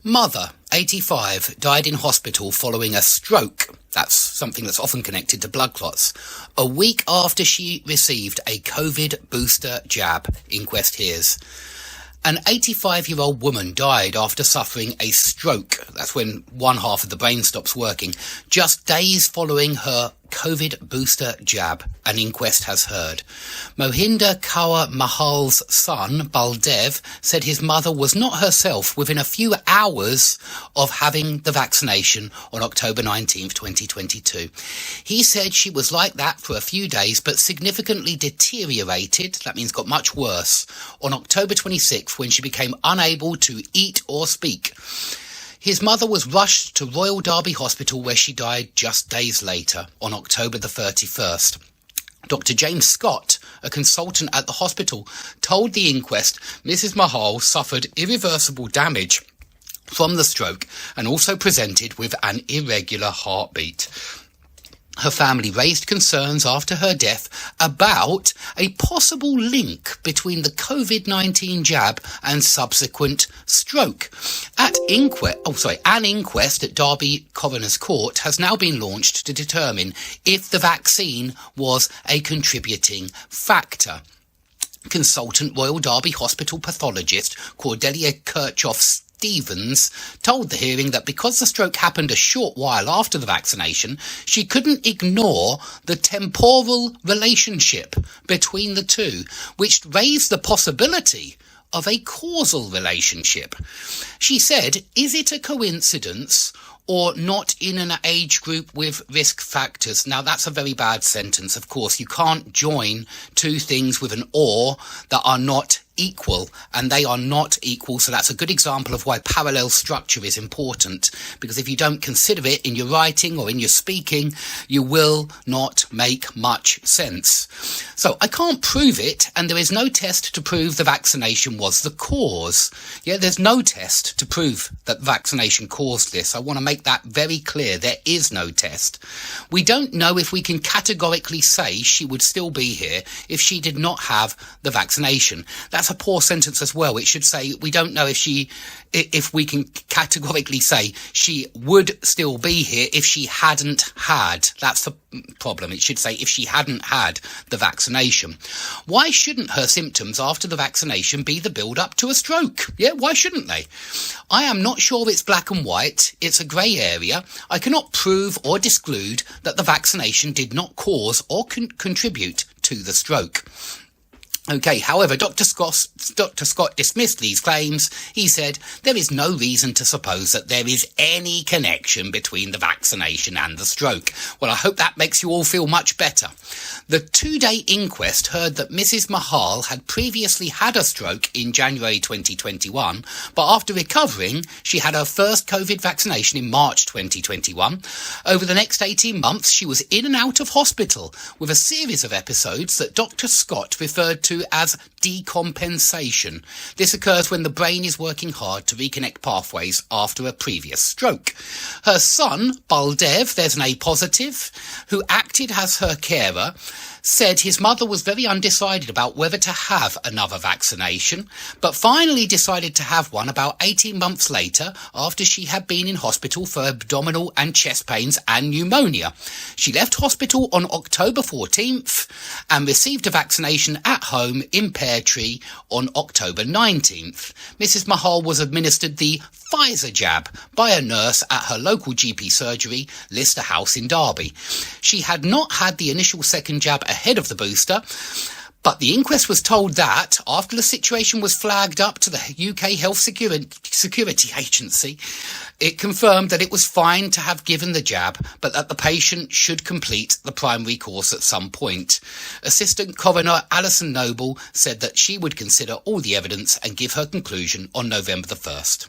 Mother, 85, died in hospital following a stroke. That's something that's often connected to blood clots. A week after she received a COVID booster jab, inquest hears. An 85-year-old woman died after suffering a stroke. That's when one half of the brain stops working. Just days following her COVID booster jab, an inquest has heard. Mohinder Kaur Mahal's son, Baldev, said his mother was not herself within a few hours of having the vaccination on October 19th, 2022. He said she was like that for a few days, but significantly deteriorated, that means got much worse, on October 26th when she became unable to eat or speak. His mother was rushed to Royal Derby Hospital where she died just days later, on October the 31st. Dr. James Scott, a consultant at the hospital, told the inquest Mrs. Mahal suffered irreversible damage from the stroke and also presented with an irregular heartbeat. Her family raised concerns after her death about a possible link between the COVID-19 jab and subsequent stroke. An inquest at Derby Coroner's Court has now been launched to determine if the vaccine was a contributing factor. Consultant Royal Derby Hospital pathologist Cordelia Kirchhoff-Stevens told the hearing that because the stroke happened a short while after the vaccination, she couldn't ignore the temporal relationship between the two, which raised the possibility of a causal relationship. She said, "Is it a coincidence or not in an age group with risk factors?" Now, that's a very bad sentence. Of course, you can't join two things with an or that are not equal, and they are not equal. So that's a good example of why parallel structure is important, because if you don't consider it in your writing or in your speaking, you will not make much sense. So I can't prove it, and there is no test to prove the vaccination was the cause. Yeah, there's no test to prove that vaccination caused this. I want to make that very clear. There is no test. We don't know if we can categorically say she would still be here if she did not have the vaccination. That's a poor sentence as well. It should say we don't know if we can categorically say she would still be here if she hadn't had. That's the problem. It should say if she hadn't had the vaccination. Why shouldn't her symptoms after the vaccination be the build-up to a stroke? Yeah, why shouldn't they? I am not sure it's black and white. It's a grey area. I cannot prove or disclude that the vaccination did not cause or contribute to the stroke. Okay, however, Dr. Scott dismissed these claims. He said there is no reason to suppose that there is any connection between the vaccination and the stroke. Well, I hope that makes you all feel much better. The 2-day inquest heard that Mrs. Mahal had previously had a stroke in January 2021, but after recovering, she had her first COVID vaccination in March 2021. Over the next 18 months, she was in and out of hospital with a series of episodes that Dr. Scott referred to as decompensation. This occurs when the brain is working hard to reconnect pathways after a previous stroke. Her son, Baldev, there's an A positive, who acted as her carer, said his mother was very undecided about whether to have another vaccination, but finally decided to have one about 18 months later after she had been in hospital for abdominal and chest pains and pneumonia. She left hospital on October 14th and received a vaccination at home in Pear Tree on October 19th. Mrs. Mahal was administered the Pfizer jab by a nurse at her local GP surgery, Lister House in Derby. She had not had the initial second jab ahead of the booster, but the inquest was told that after the situation was flagged up to the UK Health Security Agency, it confirmed that it was fine to have given the jab, but that the patient should complete the primary course at some point. Assistant Coroner Alison Noble said that she would consider all the evidence and give her conclusion on November the 1st.